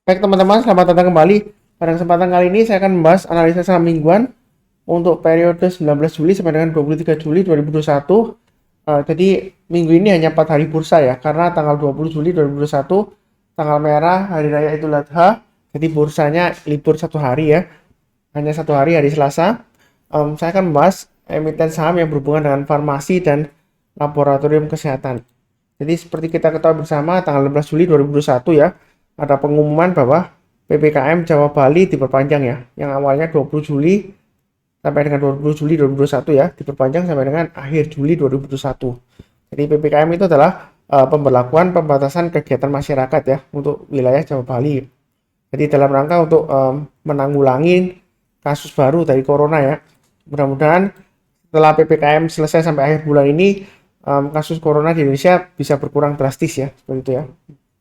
Baik teman-teman, selamat datang kembali. Pada kesempatan kali ini saya akan membahas analisa saham mingguan untuk periode 19 Juli sampai dengan 23 Juli 2021. Jadi minggu ini hanya 4 hari bursa ya, karena tanggal 20 Juli 2021 tanggal merah hari raya Idul Adha. Jadi bursanya libur satu hari ya, hanya satu hari, hari Selasa. Saya akan membahas emiten saham yang berhubungan dengan farmasi dan laboratorium kesehatan. Jadi seperti kita ketahui bersama tanggal 16 Juli 2021 ya, ada pengumuman bahwa PPKM Jawa Bali diperpanjang ya, yang awalnya 20 Juli sampai dengan 20 Juli 2021 ya, diperpanjang sampai dengan akhir Juli 2021. Jadi PPKM itu adalah pemberlakuan pembatasan kegiatan masyarakat ya untuk wilayah Jawa Bali. Jadi dalam rangka untuk menanggulangi kasus baru dari corona ya. Mudah-mudahan setelah PPKM selesai sampai akhir bulan ini kasus corona di Indonesia bisa berkurang drastis ya, seperti itu ya.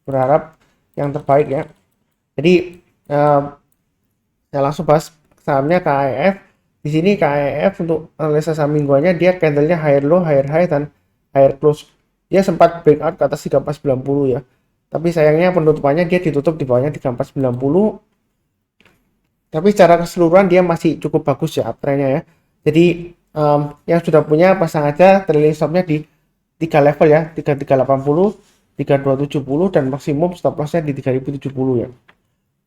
Berharap yang terbaik ya. Jadi saya langsung bahas sahamnya KAEF. Di sini KAEF untuk analisa saham mingguannya dia candlenya higher low, higher high dan higher close. Dia sempat breakout ke atas 3490 ya. Tapi sayangnya penutupannya dia ditutup di bawahnya 3490. Tapi secara keseluruhan dia masih cukup bagus ya uptrendnya ya. Jadi yang sudah punya pasang aja trailing stopnya di 3 level ya, 3380, 3270 dan maksimum stop lossnya di 3070 ya.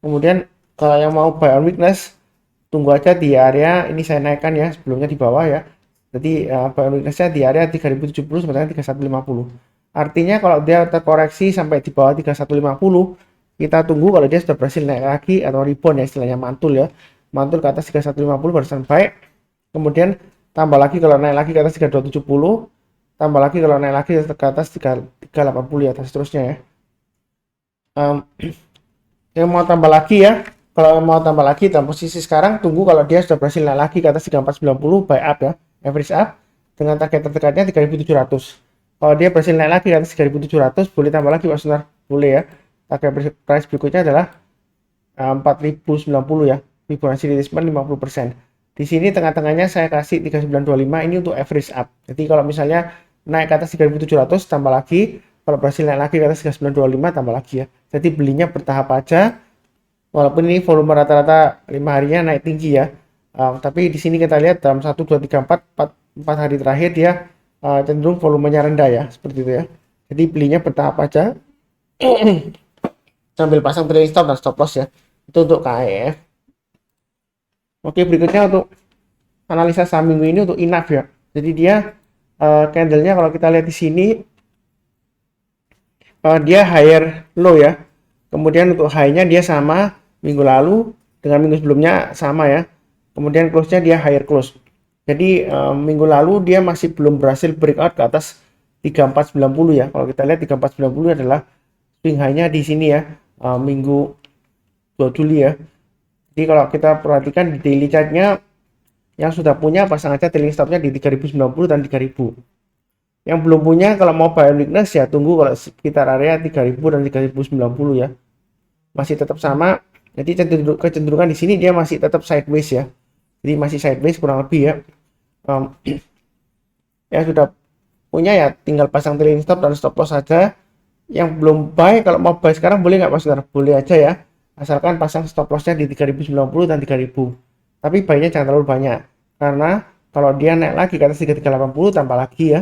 Kemudian kalau yang mau buy on weakness tunggu aja di area ini, saya naikkan ya, sebelumnya di bawah ya. Jadi buy on weaknessnya di area 3070 sampai 3150. Artinya kalau dia terkoreksi sampai di bawah 3150, kita tunggu kalau dia sudah berhasil naik lagi atau rebound ya, istilahnya mantul ya, mantul ke atas 3150 barusan baik. Kemudian tambah lagi kalau naik lagi ke atas 3270, tambah lagi kalau naik lagi ke atas 380 ya, seterusnya ya. Yang mau tambah lagi ya, kalau mau tambah lagi dalam posisi sekarang tunggu kalau dia sudah berhasil naik lagi ke atas 3490, buy up ya, average up dengan target terdekatnya 3700. Kalau dia berhasil naik lagi ke atas 3700 boleh tambah lagi Pak Sunar, boleh ya. Target price berikutnya adalah 4090 ya, Fibonacci retracement 50%. Di sini tengah-tengahnya saya kasih 3925, ini untuk average up. Jadi kalau misalnya naik ke atas 3700 tambah lagi, kalau berhasil naik lagi ke atas 3925 tambah lagi ya. Jadi belinya bertahap aja, walaupun ini volume rata-rata 5 harinya naik tinggi ya. Tapi di sini kita lihat dalam 1 2 3 4 hari terakhir dia cenderung volumenya rendah ya, seperti itu ya. Jadi belinya bertahap aja sambil pasang trailing stop dan stop loss ya. Itu untuk KAEF. Oke, berikutnya untuk analisa saham minggu ini untuk INAF ya. Jadi dia candlenya kalau kita lihat di sini dia higher low ya. Kemudian untuk high-nya dia sama minggu lalu dengan minggu sebelumnya sama ya. Kemudian close-nya dia higher close. Jadi minggu lalu dia masih belum berhasil breakout ke atas 3490 ya. Kalau kita lihat 3490 adalah swing high-nya di sini ya, minggu 2 Juli ya. Jadi kalau kita perhatikan di daily chart-nya yang sudah punya pasang aja trailing stop-nya di 3090 dan 3000. Yang belum punya kalau mau buy on weakness ya tunggu kalau sekitar area 3000 dan 3090 ya. Masih tetap sama. Jadi kecenderungan di sini dia masih tetap sideways ya. Jadi masih sideways kurang lebih ya. Yang sudah punya ya tinggal pasang trailing stop dan stop loss saja. Yang belum buy kalau mau buy sekarang boleh nggak Mas? Boleh aja ya. Asalkan pasang stop lossnya di 3090 dan 3000. Tapi buy-nya jangan terlalu banyak. Karena kalau dia naik lagi ke atas 3380 tambah lagi ya.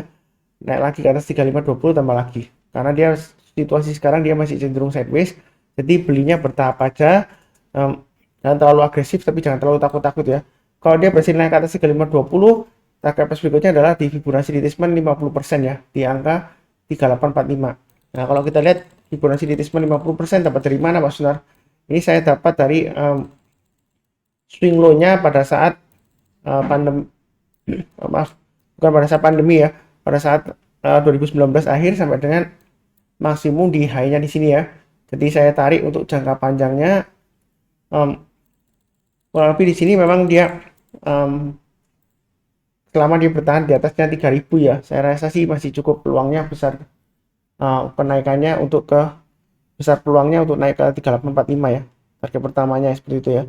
Naik lagi ke atas 3520 tambah lagi. Karena dia situasi sekarang dia masih cenderung sideways. Jadi belinya bertahap aja. Jangan terlalu agresif tapi jangan terlalu takut-takut ya. Kalau dia berhasil naik ke atas 3520, target price berikutnya adalah di Fibonacci retracement 50% ya, di angka 3845. Nah, kalau kita lihat Fibonacci retracement 50% dapat dari mana Pak Sunar? Ini saya dapat dari swing low-nya pada saat pandemi, maaf, bukan pada saat pandemi ya, pada saat 2019 akhir sampai dengan maksimum di high-nya di sini ya. Jadi saya tarik untuk jangka panjangnya, kurang lebih di sini memang dia selama dia bertahan di atasnya 3000 ya, saya rasa sih masih cukup peluangnya besar, kenaikannya untuk ke besar peluangnya untuk naik ke 3845 ya, target pertamanya seperti itu ya.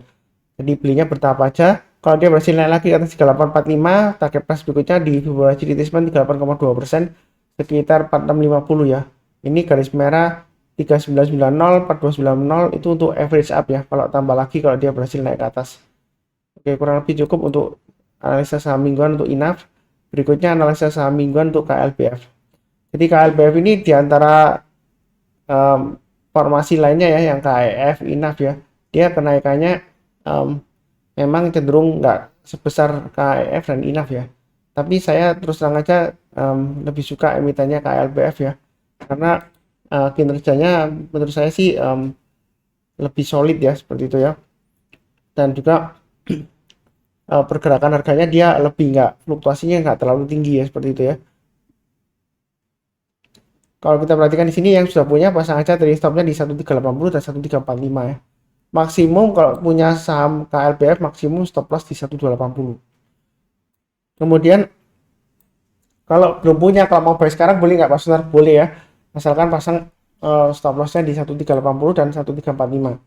Jadi belinya bertahap aja. Kalau dia berhasil naik lagi ke atas 3845, target price berikutnya di Fibonacci retracement 38,2%, sekitar 4650 ya. Ini garis merah 3990, 4290 itu untuk average up ya. Kalau tambah lagi kalau dia berhasil naik ke atas. Oke, kurang lebih cukup untuk analisa saham mingguan untuk INAF. Berikutnya analisa saham mingguan untuk KLBF. Jadi KLBF ini diantara formasi lainnya ya, yang KEF, INAF ya, dia kenaikannya memang cenderung nggak sebesar KEF dan INAF ya. Tapi saya terus terang aja lebih suka emitennya KLBF ya, karena kinerjanya menurut saya sih lebih solid ya, seperti itu ya. Dan juga pergerakan harganya dia lebih nggak, fluktuasinya nggak terlalu tinggi ya, seperti itu ya. Kalau kita perhatikan di sini yang sudah punya pasang aja trading stopnya di 1380 dan 1345 ya. Maksimum kalau punya saham KLBF maksimum stop loss di 1280. Kemudian kalau belum punya, kalau mau buy sekarang boleh nggak Pak Sunar? Boleh ya, asalkan pasang stop lossnya di 1380 dan 1345.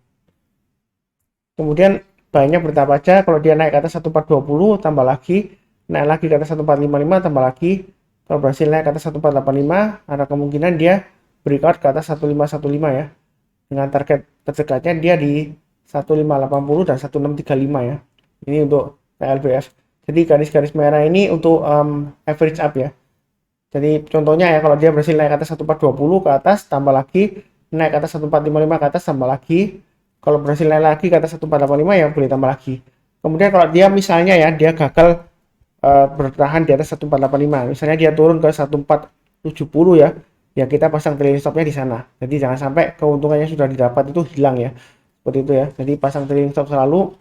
Kemudian banyak bertahap aja, kalau dia naik ke atas 1420 tambah lagi, naik lagi ke atas 1455 tambah lagi. Kalau berhasil naik ke atas 1485, ada kemungkinan dia breakout ke atas 1515 ya. Dengan target terdekatnya dia di 1580 dan 1635 ya. Ini untuk KLBF. Jadi garis-garis merah ini untuk average up ya. Jadi contohnya ya, kalau dia berhasil naik ke atas 1420 ke atas tambah lagi, naik ke atas 1455 ke atas tambah lagi. Kalau berhasil naik lagi ke atas 1485 ya boleh tambah lagi. Kemudian kalau dia misalnya ya, dia gagal bertahan di atas 1485, misalnya dia turun ke 1470 ya, ya kita pasang trailing stopnya di sana. Jadi jangan sampai keuntungannya sudah didapat itu hilang ya, seperti itu ya. Jadi pasang trailing stop selalu.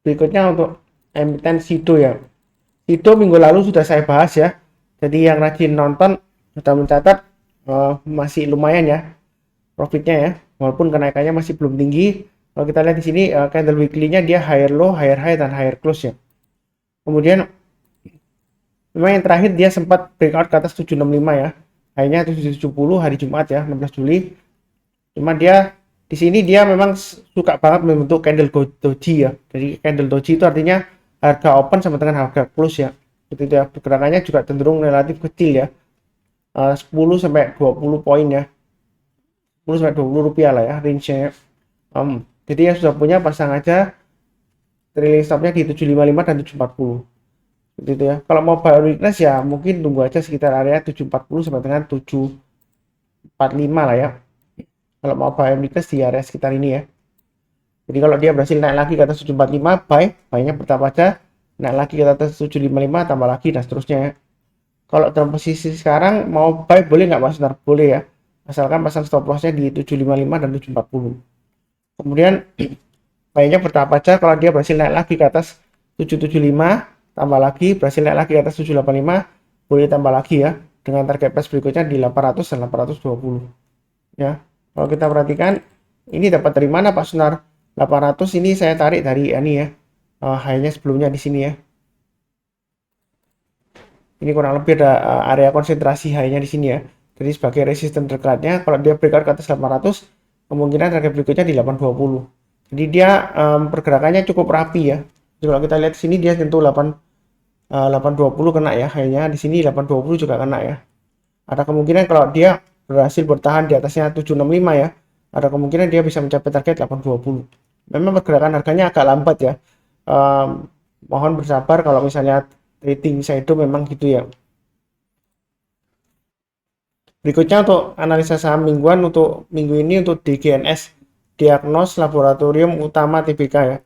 Berikutnya untuk emiten Sido ya. Sido minggu lalu sudah saya bahas ya. Jadi yang rajin nonton sudah mencatat masih lumayan ya profitnya ya, walaupun kenaikannya masih belum tinggi. Kalau kita lihat di sini candle weekly-nya dia higher low, higher high, dan higher close ya. Kemudian memang yang terakhir dia sempat breakout ke atas 765 ya, hanya 770 hari Jumat ya, 16 Juli. Cuma dia di sini dia memang suka banget membentuk candle doji ya. Jadi candle doji itu artinya harga open sama dengan harga close ya. Jadi ya, pergerakannya juga cenderung relatif kecil ya, 10 sampai 20 poin ya, 10 sampai 20 rupiah lah ya range-nya. Jadi yang sudah punya pasang aja trailing stopnya di 755 dan 740 gitu ya. Kalau mau buy weakness ya mungkin tunggu aja sekitar area 740 sampai dengan 745 lah ya. Kalau mau buy weakness di area sekitar ini ya. Jadi kalau dia berhasil naik lagi ke atas 745, buy-nya bertahap aja, naik lagi ke atas 755 tambah lagi dan seterusnya ya. Kalau dalam posisi sekarang mau buy boleh nggak Mas? Boleh ya, asalkan pasang stop lossnya di 755 dan 740. Kemudian buy-nya bertahap aja, kalau dia berhasil naik lagi ke atas 775 tambah lagi, berhasil naik lagi ke atas 785 boleh tambah lagi ya, dengan target price berikutnya di 800 dan 820 ya. Kalau kita perhatikan ini dapat dari mana Pak Sunar? 800 ini saya tarik dari ini ya, high-nya sebelumnya di sini ya. Ini kurang lebih ada area konsentrasi high-nya di sini ya. Jadi sebagai resisten dekatnya, kalau dia breakout ke atas 800, kemungkinan target berikutnya di 820. Jadi dia pergerakannya cukup rapi ya. Jadi kalau kita lihat sini dia tentu 820 kena ya, high-nya di sini 820 juga kena ya. Ada kemungkinan kalau dia berhasil bertahan di atasnya 765 ya, ada kemungkinan dia bisa mencapai target 820. Memang pergerakan harganya agak lambat ya. Mohon bersabar kalau misalnya trading shadow memang gitu ya. Berikutnya untuk analisa saham mingguan untuk minggu ini untuk DGNS, Diagnos Laboratorium Utama Tbk ya.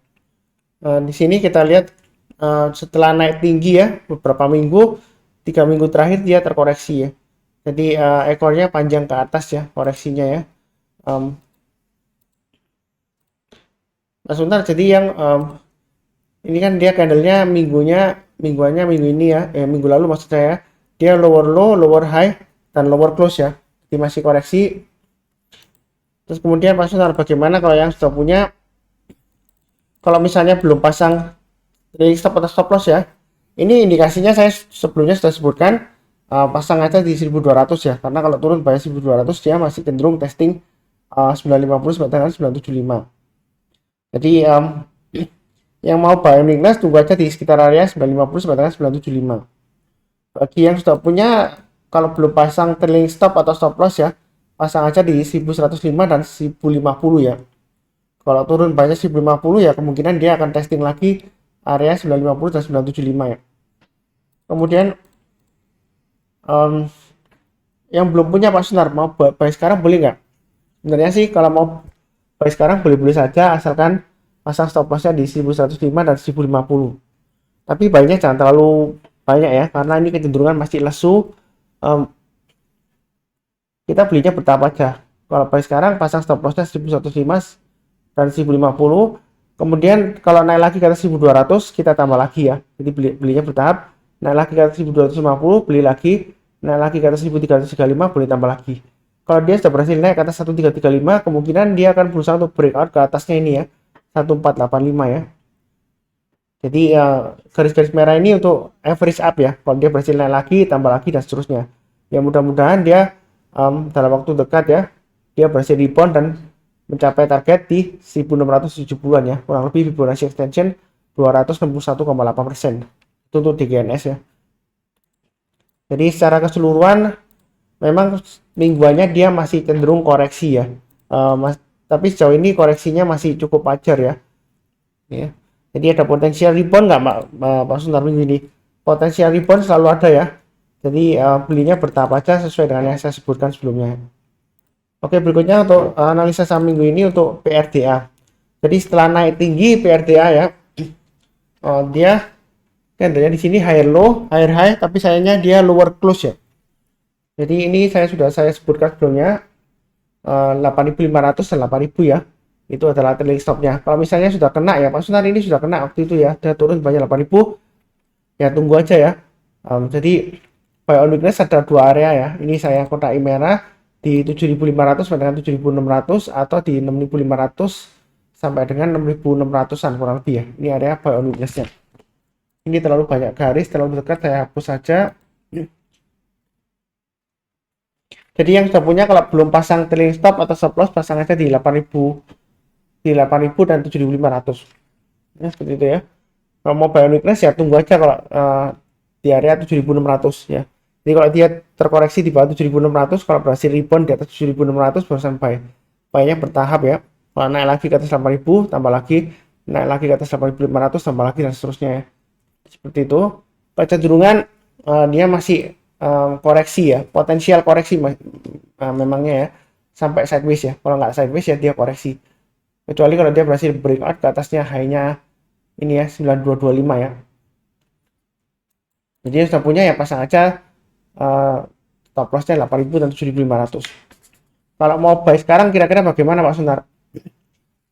Di sini kita lihat setelah naik tinggi ya beberapa minggu, 3 minggu terakhir dia terkoreksi ya. Jadi ekornya panjang ke atas ya koreksinya ya. Sebentar, jadi yang ini kan dia candlenya mingguannya minggu ini ya, minggu lalu maksud saya, dia lower low, lower high, dan lower close ya. Jadi masih koreksi. Terus kemudian pasang bagaimana kalau yang sudah punya, kalau misalnya belum pasang trailing stop atau stop loss ya, ini indikasinya saya sebelumnya sudah sebutkan, pasang aja di 1200 ya, karena kalau turun bayar 1200 dia masih cenderung testing 950 sampai dengan 975. Jadi yang mau buy weakness tunggu aja di sekitar area 950 sampai dengan 975. Bagi yang sudah punya, kalau belum pasang trailing stop atau stop loss ya, pasang aja di 1105 dan 1050 ya. Kalau turun banyak 1050 ya kemungkinan dia akan testing lagi area 950 dan 975 ya. Kemudian em, yang belum punya Pak Sunar mau buy sekarang boleh nggak? Sebenarnya sih kalau mau buy sekarang boleh-boleh saja asalkan pasang stop lossnya di 1105 dan 1050. Tapi buynya jangan terlalu banyak ya karena ini kecenderungan masih lesu. Em, kita belinya bertahap aja. Kalau buy sekarang pasang stop lossnya 1105 dan 1050. Kemudian kalau naik lagi ke atas 1200 kita tambah lagi ya. Jadi belinya bertahap. Naik lagi ke atas 1250 beli lagi. Naik lagi ke atas 1335 boleh tambah lagi. Kalau dia sudah berhasil naik ke atas 1335 kemungkinan dia akan berusaha untuk breakout ke atasnya ini ya. 1485 ya. Jadi garis-garis merah ini untuk average up ya. Kalau dia berhasil naik lagi tambah lagi dan seterusnya. Ya mudah-mudahan dia dalam waktu dekat ya dia berhasil rebound dan mencapai target di 1670-an ya, kurang lebih Fibonacci extension 261,8%. Itu untuk DGNS ya. Jadi secara keseluruhan memang mingguannya dia masih cenderung koreksi ya. Tapi sejauh ini koreksinya masih cukup wajar ya. Ya. Jadi ada potensial rebound nggak Pak Suntar minggu ini? Potensial rebound selalu ada ya. Jadi belinya bertahap aja sesuai dengan yang saya sebutkan sebelumnya. Oke, berikutnya untuk analisa saham minggu ini untuk PRDA. Jadi setelah naik tinggi PRDA ya, dia candlenya di sini higher low, higher high, tapi sayangnya dia lower close ya. Jadi ini sudah saya sebutkan sebelumnya 8.500 dan 8.000 ya. Itu adalah trailing stopnya. Kalau misalnya sudah kena ya, Pak Sunar ini sudah kena waktu itu ya, dia turun banyak 8.000, ya tunggu aja ya. Jadi buy on weakness ada dua area ya. Ini saya kotak merah di 7.500 sampai dengan 7.600 atau di 6.500 sampai dengan 6.600-an kurang lebih ya. Ini area buy on weakness-nya. Ini terlalu banyak garis, terlalu dekat, saya hapus saja. Jadi yang sudah punya kalau belum pasang trailing stop atau stop loss pasang aja di 8.000 dan 7.500. Ya, seperti itu ya. Kalau mau buy on weakness ya tunggu aja kalau di area 7.600 ya. Jadi kalau dia terkoreksi di bawah 7.600, kalau berhasil rebound di atas 7.600 baru sampai buy-nya bertahap ya. Kalau naik lagi ke atas 8.000 tambah lagi, naik lagi ke atas 8.500 tambah lagi dan seterusnya ya. Seperti itu. Kecenderungan dia masih koreksi ya, potensial koreksi memangnya ya, sampai sideways ya. Kalau nggak sideways ya dia koreksi. Kecuali kalau dia berhasil breakout ke atasnya high-nya ini ya 9225 ya. Jadi yang sudah punya ya pasang aja stop lossnya 8.000 dan 7.500. Kalau mau buy sekarang kira-kira bagaimana Pak Sunar?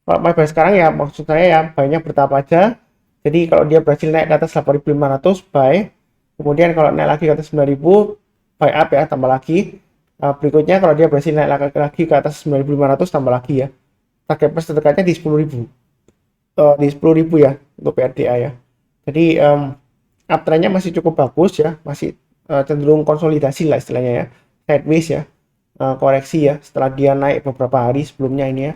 Kalau mau buy sekarang ya maksud saya ya buy-nya bertahap aja. Jadi kalau dia berhasil naik ke atas 8.500 buy, kemudian kalau naik lagi ke atas 9.000 buy up ya, tambah lagi. Berikutnya kalau dia berhasil naik lagi ke atas 9.500 tambah lagi ya. Target price terdekatnya di 10.000. Di 10.000 ya untuk PRDA ya. Jadi uptrendnya masih cukup bagus ya, masih cenderung konsolidasi lah istilahnya ya, sideways ya, koreksi ya setelah dia naik beberapa hari sebelumnya ini ya.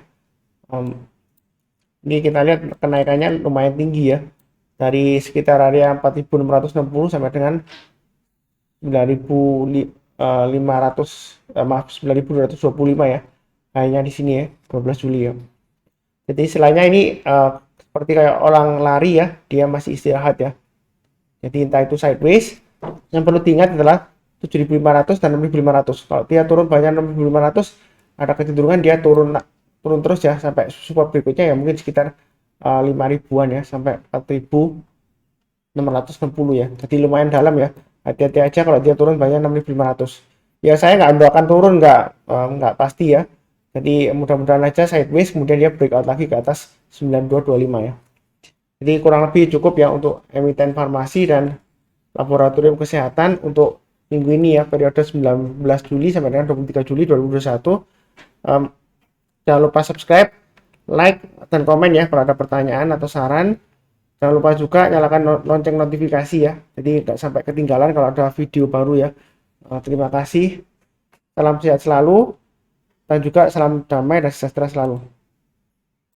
Ini kita lihat kenaikannya lumayan tinggi ya, dari sekitar area 4.660 sampai dengan 9.500 maaf 9.225 ya, hanya di sini ya 12 Juli ya. Jadi istilahnya ini seperti kayak orang lari ya, dia masih istirahat ya. Jadi entah itu sideways, yang perlu diingat adalah 7.500 dan 6.500. Kalau dia turun banyak 6.500, ada kecenderungan dia turun terus ya sampai support berikutnya ya mungkin sekitar 5.000-an ya sampai 4.660 ya. Jadi lumayan dalam ya. Hati-hati aja kalau dia turun banyak 6.500. Ya saya nggak doakan turun, nggak pasti ya. Jadi mudah-mudahan aja sideways kemudian dia breakout lagi ke atas 9225 ya. Jadi kurang lebih cukup ya untuk emiten farmasi dan laboratorium kesehatan untuk minggu ini ya, periode 19 Juli sampai dengan 23 Juli 2021. Jangan lupa subscribe, like, dan komen ya kalau ada pertanyaan atau saran. Jangan lupa juga nyalakan lonceng notifikasi ya, jadi tidak sampai ketinggalan kalau ada video baru ya. Terima kasih, salam sehat selalu, dan juga salam damai dan sejahtera selalu.